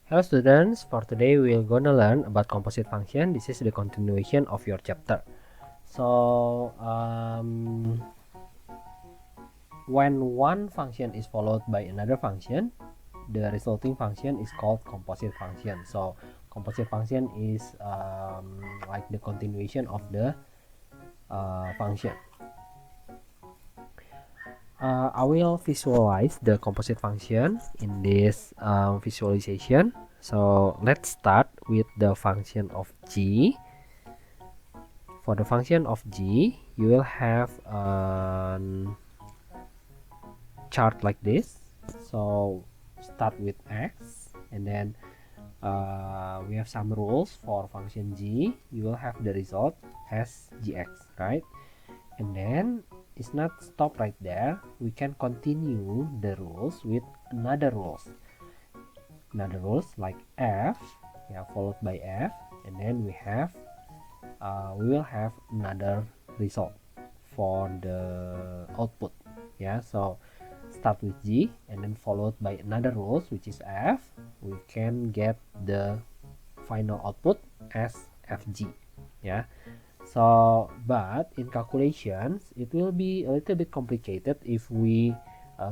Hello students, for today we're gonna learn about composite function. This is the continuation of your chapter. So when one function is followed by another function, the resulting function is called composite function. So composite function is like the continuation of the function. I will visualize the composite function in this visualization. So let's start with the function of g. For the function of g, you will have a chart like this. So start with x, and then we have some rules for function g. You will have the result as gx, right? And then it's not stop right there. We can continue the rules with another rules like f, yeah, followed by f, and then we will have another result for the output. Yeah, so start with g and then followed by another rules which is f. We can get the final output as fg. Yeah, so but in calculations it will be a little bit complicated if we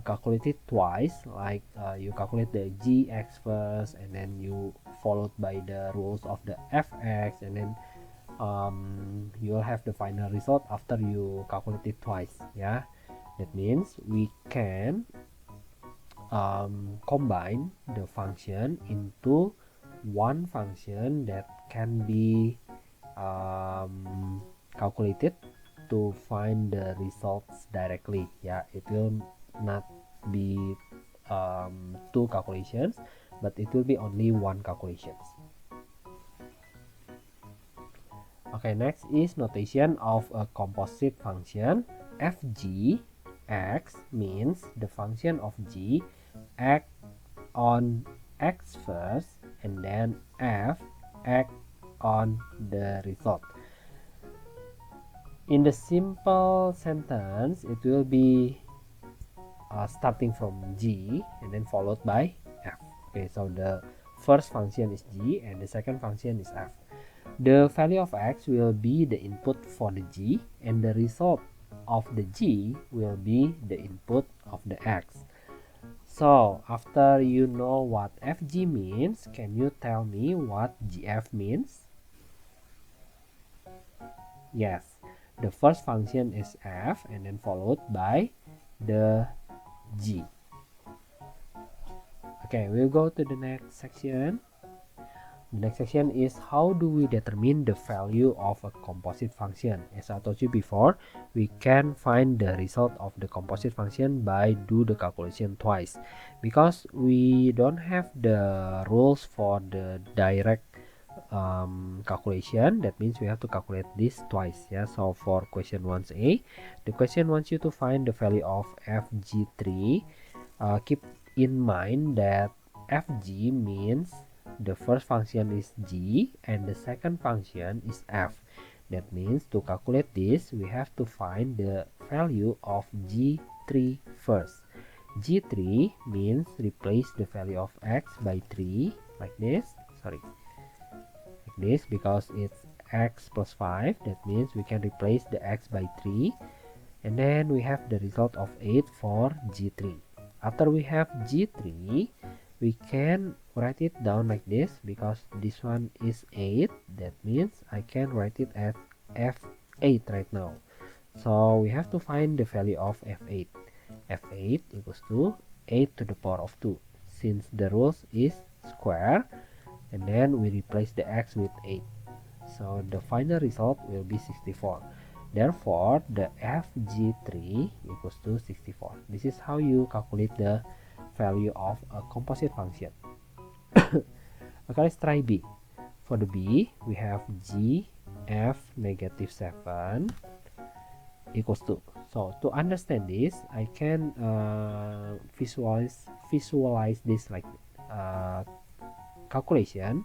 calculate it twice, like you calculate the gx first and then you followed by the rules of the fx, and then you will have the final result after you calculate it twice. Yeah, that means we can combine the function into one function that can be calculated to find the results directly. Yeah, it will not be two calculations, but it will be only one calculations. Okay, next is notation of a composite function. Fg x means the function of g act on x first, and then f act on the result. In the simple sentence, it will be starting from g and then followed by f. Okay, so the first function is g and the second function is f. The value of x will be the input for the g, and the result of the g will be the input of the x. So after you know what fg means, can you tell me what gf means? Yes, the first function is f and then followed by the g. Okay, we'll go to the next section. The next section is how do we determine the value of a composite function. As I told you before, we can find the result of the composite function by do the calculation twice, because we don't have the rules for the direct calculation. That means we have to calculate this twice. Yeah, so for question 1a, the question wants you to find the value of fg3. Keep in mind that fg means the first function is g and the second function is f. That means to calculate this, we have to find the value of g3 first. g3 means replace the value of x by 3 like this. Sorry, like this, because it's x plus 5. That means we can replace the x by 3, and then we have the result of 8 for g3. After we have g3, we can write it down like this, because this one is 8. That means I can write it as f8 right now. So we have to find the value of f8. f8 equals to 8 to the power of 2, since the rules is square, and then we replace the x with 8. So the final result will be 64. Therefore, the fg3 equals to 64. This is how you calculate the value of a composite function. Okay, let's try b. For the b, we have g f negative 7 equals to. So to understand this, I can visualize this like calculation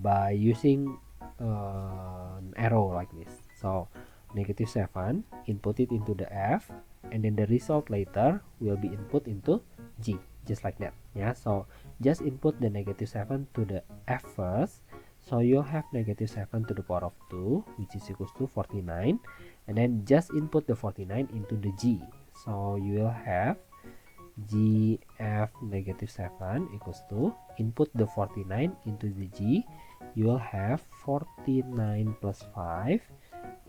by using an arrow like this. So negative 7, input it into the f, and then the result later will be input into g. just like that. Yeah, so just input the negative 7 to the f first. So you'll have negative 7 to the power of 2, which is equals to 49. And then just input the 49 into the g. So you will have gf negative 7 equals to, input the 49 into the g. You will have 49 plus 5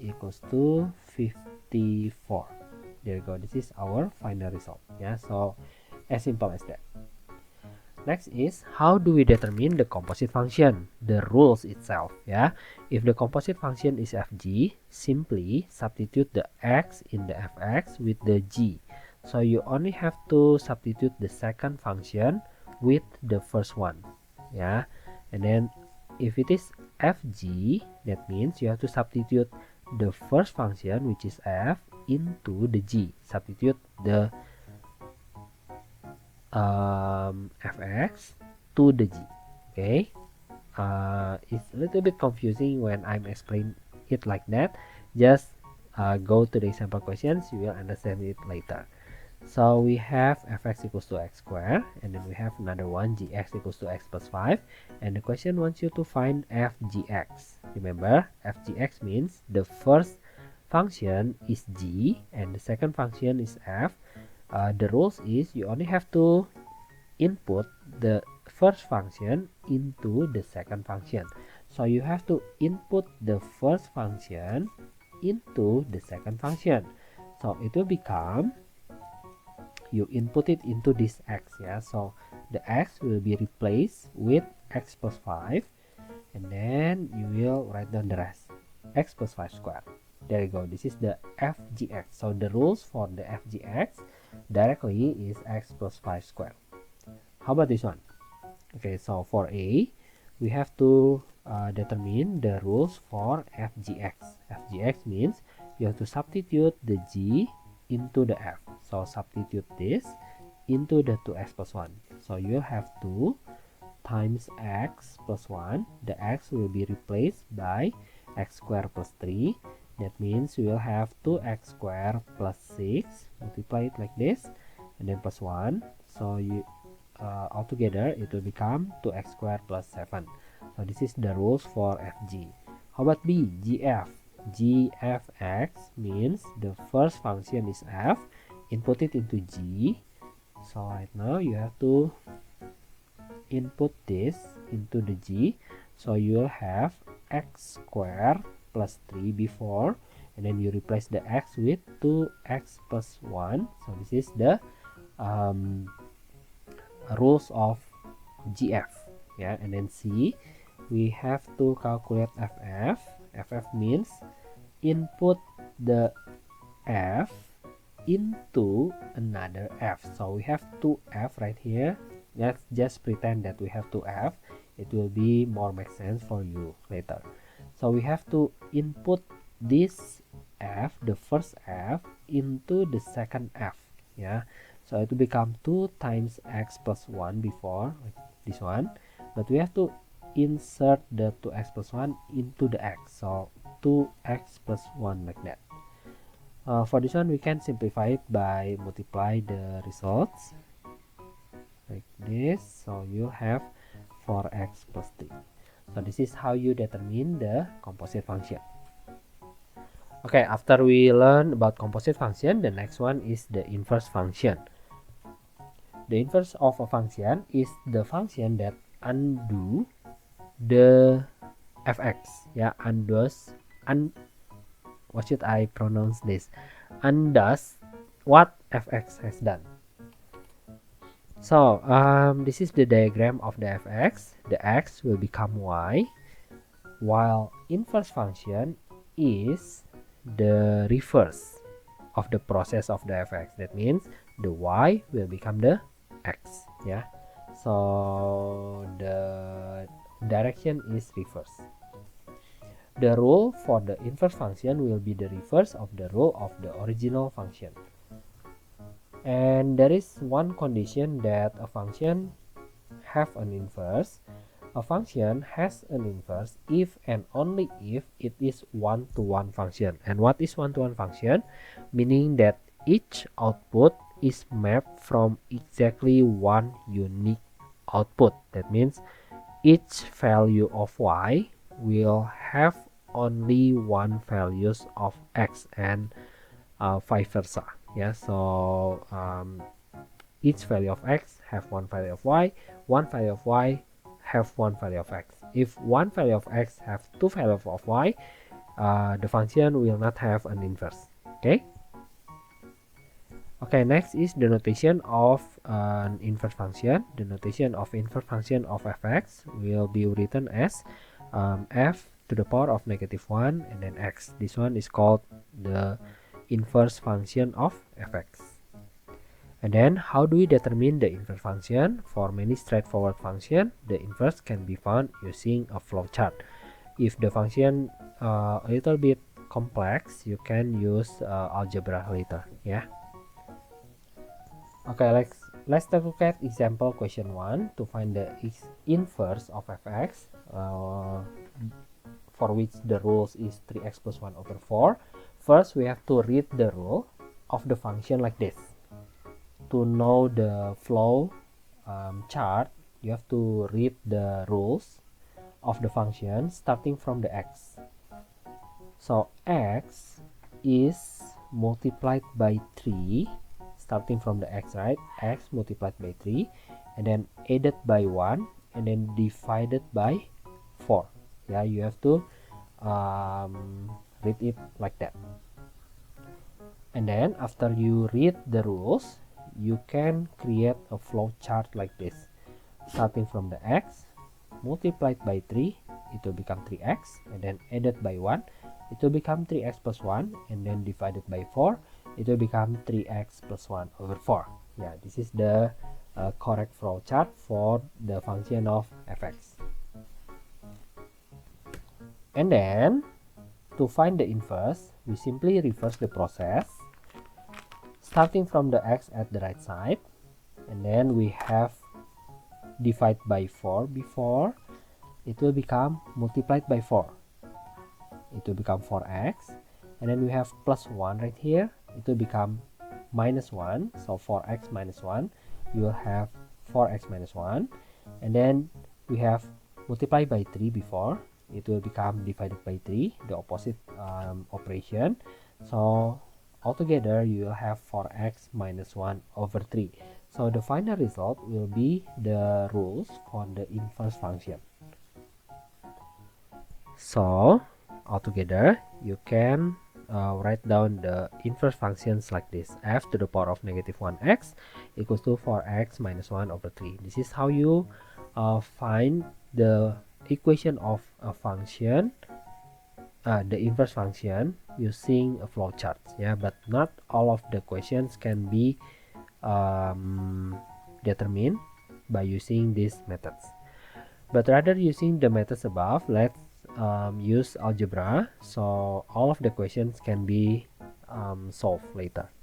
equals to 54. There you go. This is our final result. Yeah, so as simple as that. Next is, how do we determine the composite function, the rules itself? Yeah, if the composite function is fg, simply substitute the x in the fx with the g. So you only have to substitute the second function with the first one. Yeah, and then if it is fg, that means you have to substitute the first function, which is f, into the g. Substitute the fx to the g. Okay, it's a little bit confusing when I'm explaining it like that. Just go to the example questions, you will understand it later. So we have fx equals to x squared, and then we have another one, gx equals to x plus 5, and the question wants you to find fgx. Remember, fgx means the first function is g and the second function is f. The rules is you only have to input the first function into the second function. So you have to input the first function into the second function. So it will become, you input it into this x. Yeah, so the x will be replaced with x plus 5, and then you will write down the rest, x plus 5 squared. There you go. This is the fgx. So the rules for the fgx directly is x plus 5 squared. How about this one? Okay, so for a, we have to determine the rules for fgx. Fgx means you have to substitute the g into the f. So substitute this into the 2x plus 1. So you'll have 2 times x plus 1. The x will be replaced by x squared plus 3. That means we will have 2x squared plus 6. Multiply it like this, and then plus 1. So you altogether it will become 2x squared plus 7. So this is the rules for fg. How about b, gf? gfx means the first function is f, input it into g. So right now you have to input this into the g. So you will have x squared plus 3 before, and then you replace the x with 2x plus 1. So this is the rules of gf. Yeah, and then c, we have to calculate ff. Ff means input the f into another f. So we have 2f right here. Let's just pretend that we have 2f. It will be more make sense for you later. So we have to input this f, the first f, into the second f. Yeah, so it will become 2 times x plus 1 before, like this one, but we have to insert the 2x plus 1 into the x. So 2x plus 1 like that. For this one we can simplify it by multiply the results like this. So you have 4x plus 3. So this is how you determine the composite function. Okay, after we learn about composite function, the next one is the inverse function. The inverse of a function is the function that undo the fx. Yeah, undoes, what should I pronounce this? Undoes what fx has done. So this is the diagram of the fx. The x will become y, while inverse function is the reverse of the process of the fx. That means the y will become the x. Yeah, so the direction is reverse. The rule for the inverse function will be the reverse of the rule of the original function. And there is one condition that a function have an inverse. A function has an inverse if and only if it is one-to-one function. And what is one-to-one function? Meaning that each output is mapped from exactly one unique output. That means each value of y will have only one values of x, and vice versa. Yeah, so each value of x have one value of y, one value of y have one value of x. If one value of x have two values of y, the function will not have an inverse. Okay, next is the notation of an inverse function. The notation of inverse function of fx will be written as f to the power of -1 and then x. This one is called the inverse function of fx. And then how do we determine the inverse function? For many straightforward function, the inverse can be found using a flowchart. If the function a little bit complex, you can use algebra later. Yeah. Okay, let's take a look at example question 1 to find the inverse of fx, for which the rules is 3x plus 1 over 4. First, we have to read the rule of the function like this. To know the flow chart, you have to read the rules of the function starting from the x. So x is multiplied by 3, starting from the x, right? X multiplied by 3 and then added by 1 and then divided by 4. Yeah, you have to read it like that. And then after you read the rules, you can create a flow chart like this. Starting from the x multiplied by 3, it will become 3x, and then added by 1, it will become 3x plus 1, and then divided by 4, it will become 3x plus 1 over 4. Yeah, this is the correct flow chart for the function of fx. And then to find the inverse, we simply reverse the process, starting from the x at the right side, and then we have divide by 4 before, it will become multiplied by 4. It will become 4x, and then we have plus 1 right here, it will become minus 1. So 4x minus 1, you will have 4x minus 1, and then we have multiplied by 3 before, it will become divided by 3, the opposite operation. So altogether you will have 4x minus 1 over 3. So the final result will be the rules for the inverse function. So altogether you can write down the inverse functions like this: f to the power of -1x equals to 4x minus 1 over 3. This is how you find the equation of a function, the inverse function, using a flowchart. Yeah, but not all of the questions can be determined by using these methods, but rather using the methods above. Let's use algebra, so all of the questions can be solved later.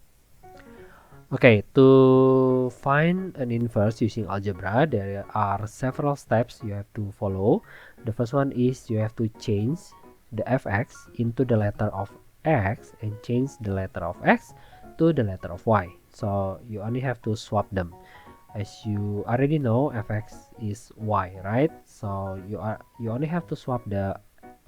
Okay, to find an inverse using algebra, there are several steps you have to follow. The first one is you have to change the fx into the letter of x and change the letter of x to the letter of y. So you only have to swap them. As you already know, fx is y, right? So you only have to swap the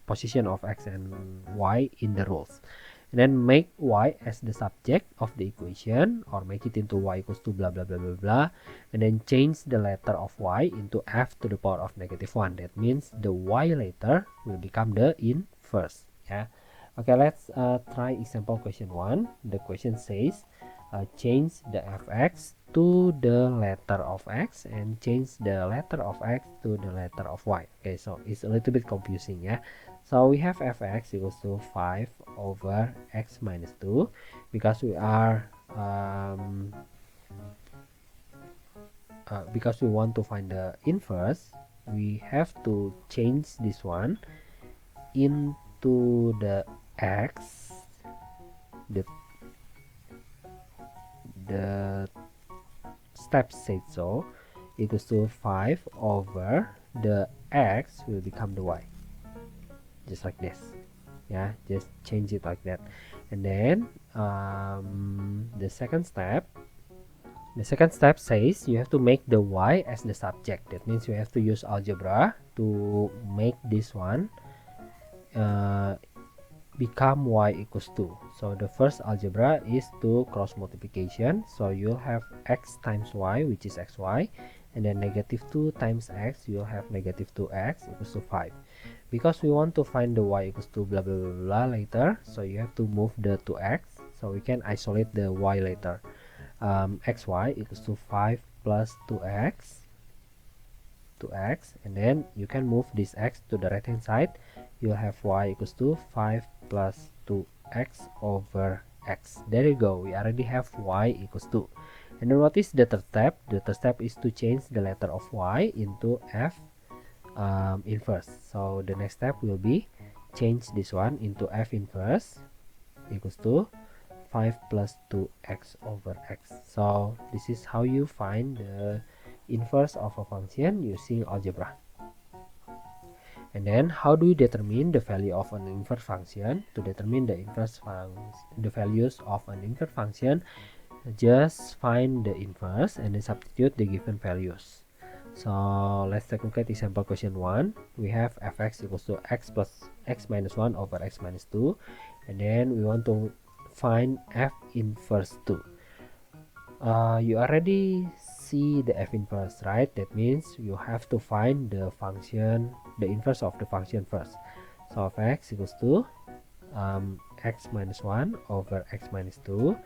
position of x and y in the rules, and then make y as the subject of the equation, or make it into y equals to blah blah blah blah blah, and then change the letter of y into f to the power of -1. That means the y letter will become the inverse. Yeah. Okay, let's try example question 1. The question says change the fx to the letter of x and change the letter of x to the letter of y. Okay, so it's a little bit confusing. Yeah, so we have fx equals to 5 over x minus 2. Because we are because we want to find the inverse, we have to change this one into the x, the step said so, equals to 5 over the x will become the y, just like this. Yeah, just change it like that. And then the second step, The second step says you have to make the y as the subject. That means you have to use algebra to make this one become y equals 2. So the first algebra is to cross multiplication. So you'll have x times y, which is xy, and then negative 2 times x, you'll have negative 2x equals to 5. Because we want to find the y equals to blah blah blah, blah later, so you have to move the 2x, so we can isolate the y later. Xy equals to 5 plus 2x, and then you can move this x to the right hand side. You'll have y equals to 5 plus 2x over x. There you go, we already have y equals 2. And then what is the third step? The third step is to change the letter of y into f inverse. So the next step will be change this one into f inverse equals to 5 plus 2x over x. So this is how you find the inverse of a function using algebra. And then how do we determine the value of an inverse function? To determine the values of an inverse function, just find the inverse and then substitute the given values. So let's take a look at example question 1. We have fx equals to x plus x minus 1 over x minus 2, and then we want to find f inverse 2. You already see the f inverse, right? That means you have to find the inverse of the function first. So f(x) equals to x minus 1 over x minus 2.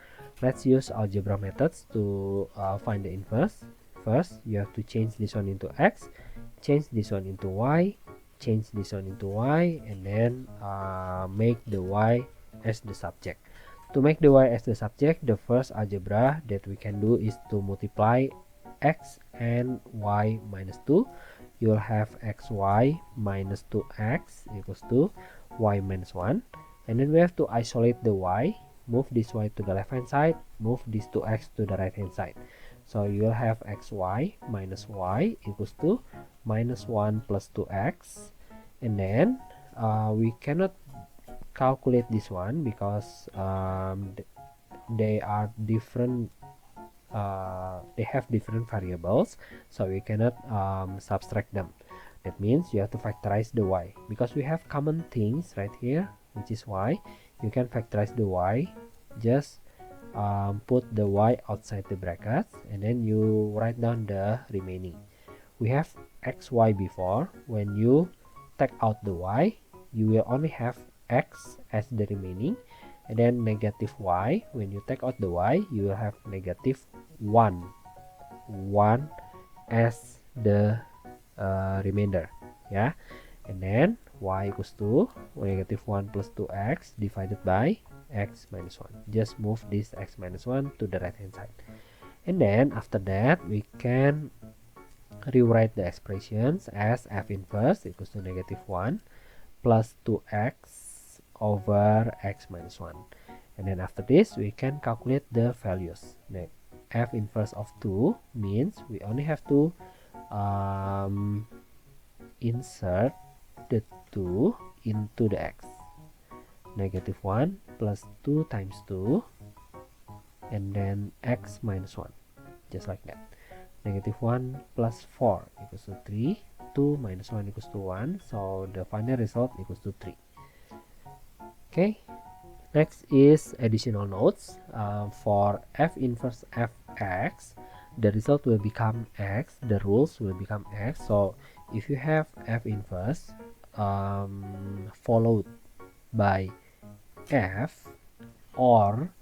Let's use algebra methods to find the inverse. First, you have to change this one into x, change this one into y, change this one into y, and then make the y as the subject. To make the y as the subject, the first algebra that we can do is to multiply x and y minus 2. You'll have xy minus 2x equals to y minus 1. And then we have to isolate the y. Move this y to the left hand side, move this 2x to the right hand side. So you'll have xy minus y equals to minus 1 plus 2x. And then we cannot calculate this one because they are different, they have different variables, so we cannot subtract them. That means you have to factorize the y. Because we have common things right here, which is y, you can factorize the y. Just put the y outside the brackets and then you write down the remaining. We have xy before. When you take out the y, you will only have x as the remaining, and then negative y. When you take out the y, you will have negative 1 as the remainder, yeah. And then y equals to negative 1 plus 2x divided by x minus 1. Just move this x minus 1 to the right hand side, and then after that we can rewrite the expressions as f inverse equals to negative 1 plus 2x over x minus 1. And then after this we can calculate the values. The f inverse of 2 means we only have to insert the 2 into the x. Negative 1 plus 2 times 2, and then x minus 1, just like that. Negative 1 plus 4 equals to 3, 2 minus 1 equals to 1, so the final result equals to 3. Okay, next is additional notes. For f inverse fx, the result will become x, the rules will become x. So if you have f inverse followed by f, or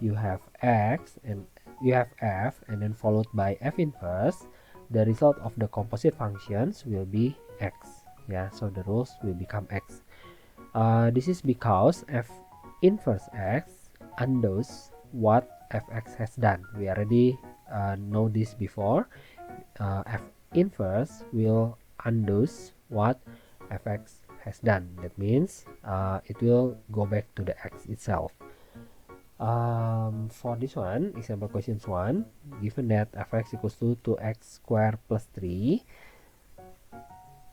you have x and you have f and then followed by f inverse, the result of the composite functions will be x. Yeah, so the rules will become x. This is because f inverse x undoes what fx has done. We already know this before. F inverse will undo what fx has done. That means it will go back to the x itself. For this one, example questions 1, given that fx equals to 2x squared plus 3,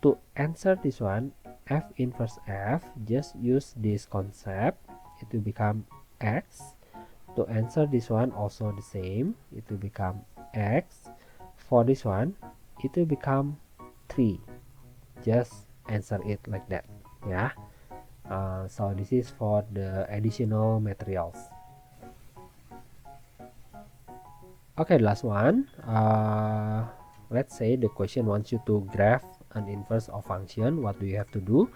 to answer this one, f inverse f, just use this concept, it will become x. To answer this one also the same, it will become x. For this one, it will become 3. Just answer it like that. Yeah. So this is for the additional materials. Okay, the last one. Let's say the question wants you to graph an inverse of function. What do you have to do?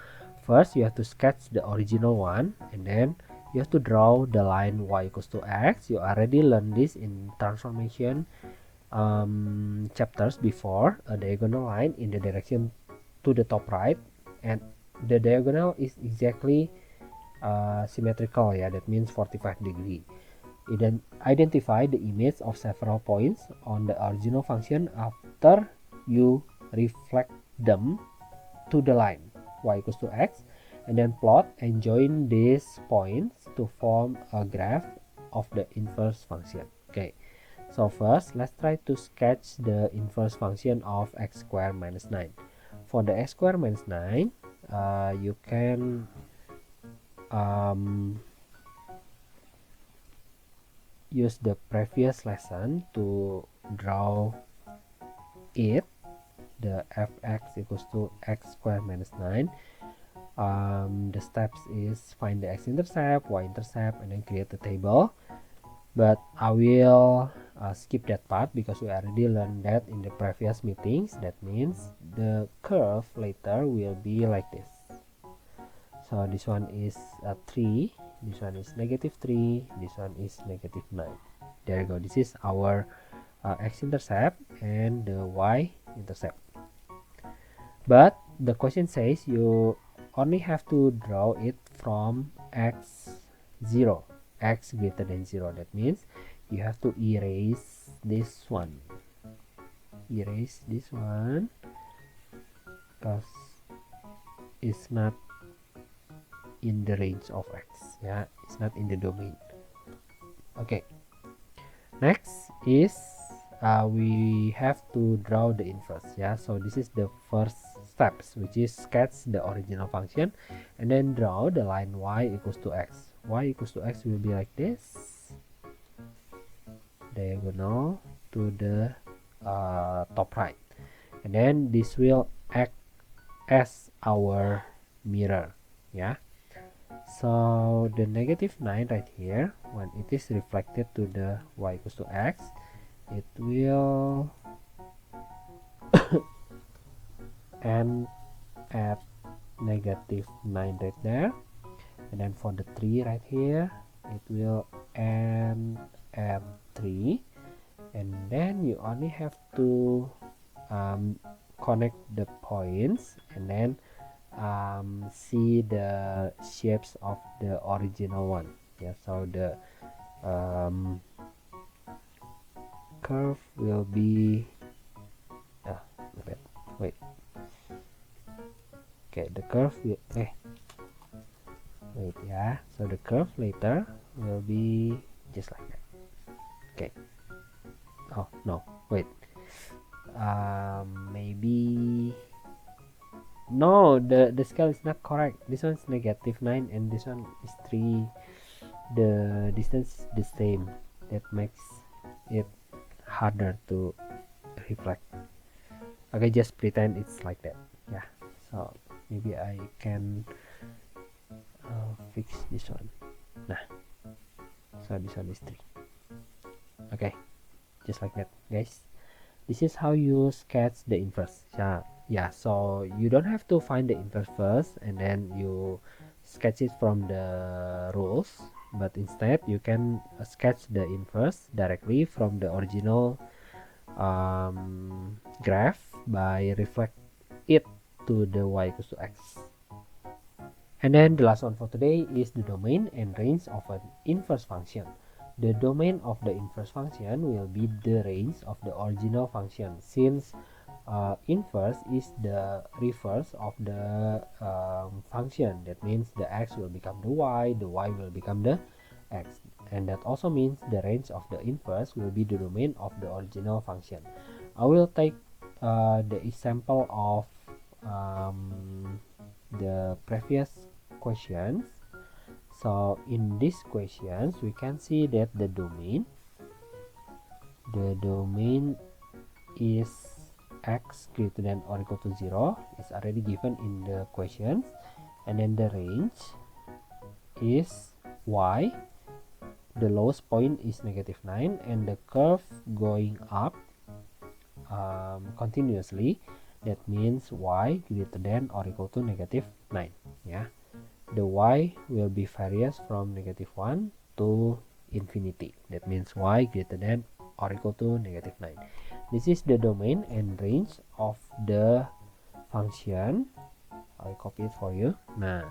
First, you have to sketch the original one, and then you have to draw the line y equals to x. You already learned this in transformation chapters before. A diagonal line in the direction to the top right, and the diagonal is exactly symmetrical. Yeah, that means 45 degree. Identify the image of several points on the original function after you reflect them to the line y equals to x, and then plot and join these points to form a graph of the inverse function. Okay, so first let's try to sketch the inverse function of x squared minus 9. For the x squared minus 9, you can use the previous lesson to draw it, the fx equals to x squared minus 9. The steps is find the x-intercept, y-intercept, and then create the table. But I will skip that part because we already learned that in the previous meetings. That means the curve later will be like this. So this one is 3, this one is -3, this one is -9. There you go. This is our x-intercept and the y-intercept. But the question says you only have to draw it from x0, x greater than 0. That means you have to erase this one. Erase this one because it's not in the range of x. Yeah, it's not in the domain. Okay. Next is we have to draw the inverse. Yeah, so this is the first steps, which is sketch the original function and then draw the line y equals to x. Y equals to x will be like this, diagonal to the top right, and then this will act as our mirror. Yeah, so the -9 right here, when it is reflected to the y equals to x, it will end at -9 right there, and then for the 3 right here, it will end at 3, and then you only have to connect the points and then see the shapes of the original one. Yeah, so the curve will be wait, okay, the curve will wait, yeah, so the curve later will be just like that. Okay, oh no, wait, maybe no, the scale is not correct. This one's -9 and this one is 3. The distance is the same. That makes it harder to reflect. Okay, just pretend it's like that. Yeah, so maybe I can fix this one. Nah, so this one is 3. Okay, just like that, guys. This is how you sketch the inverse. Yeah, so you don't have to find the inverse first and then you sketch it from the rules, but instead you can sketch the inverse directly from the original graph by reflect it to the y equals to x. And then the last one for today is the domain and range of an inverse function. The domain of the inverse function will be the range of the original function, since inverse is the reverse of the function. That means the x will become the y will become the x, and that also means the range of the inverse will be the domain of the original function. I will take the example of the previous questions. So in these questions we can see that the domain the domain is x greater than or equal to 0 is already given in the questions, and then the range is y, the lowest point is -9, and the curve going up continuously, that means y greater than or equal to -9. Yeah, the y will be various from -1 to infinity, that means y greater than or equal to -9. This is the domain and range of the function. I'll copy it for you. Nah,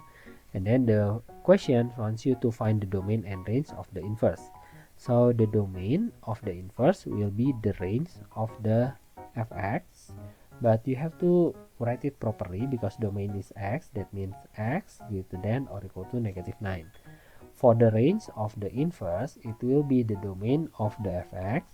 and then the question wants you to find the domain and range of the inverse. So the domain of the inverse will be the range of the fx, but you have to write it properly because domain is x, that means x greater than or equal to -9. For the range of the inverse, it will be the domain of the fx.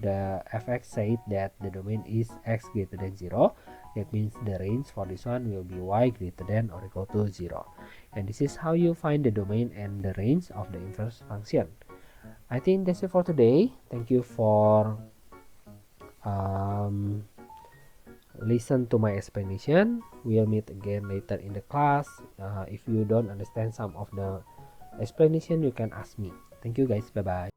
The fx said that the domain is x greater than 0, that means the range for this one will be y greater than or equal to 0. And this is how you find the domain and the range of the inverse function. I think that's it for today. Thank you for listen to my explanation. We'll meet again later in the class. If you don't understand some of the explanation, you can ask me. Thank you guys. Bye bye.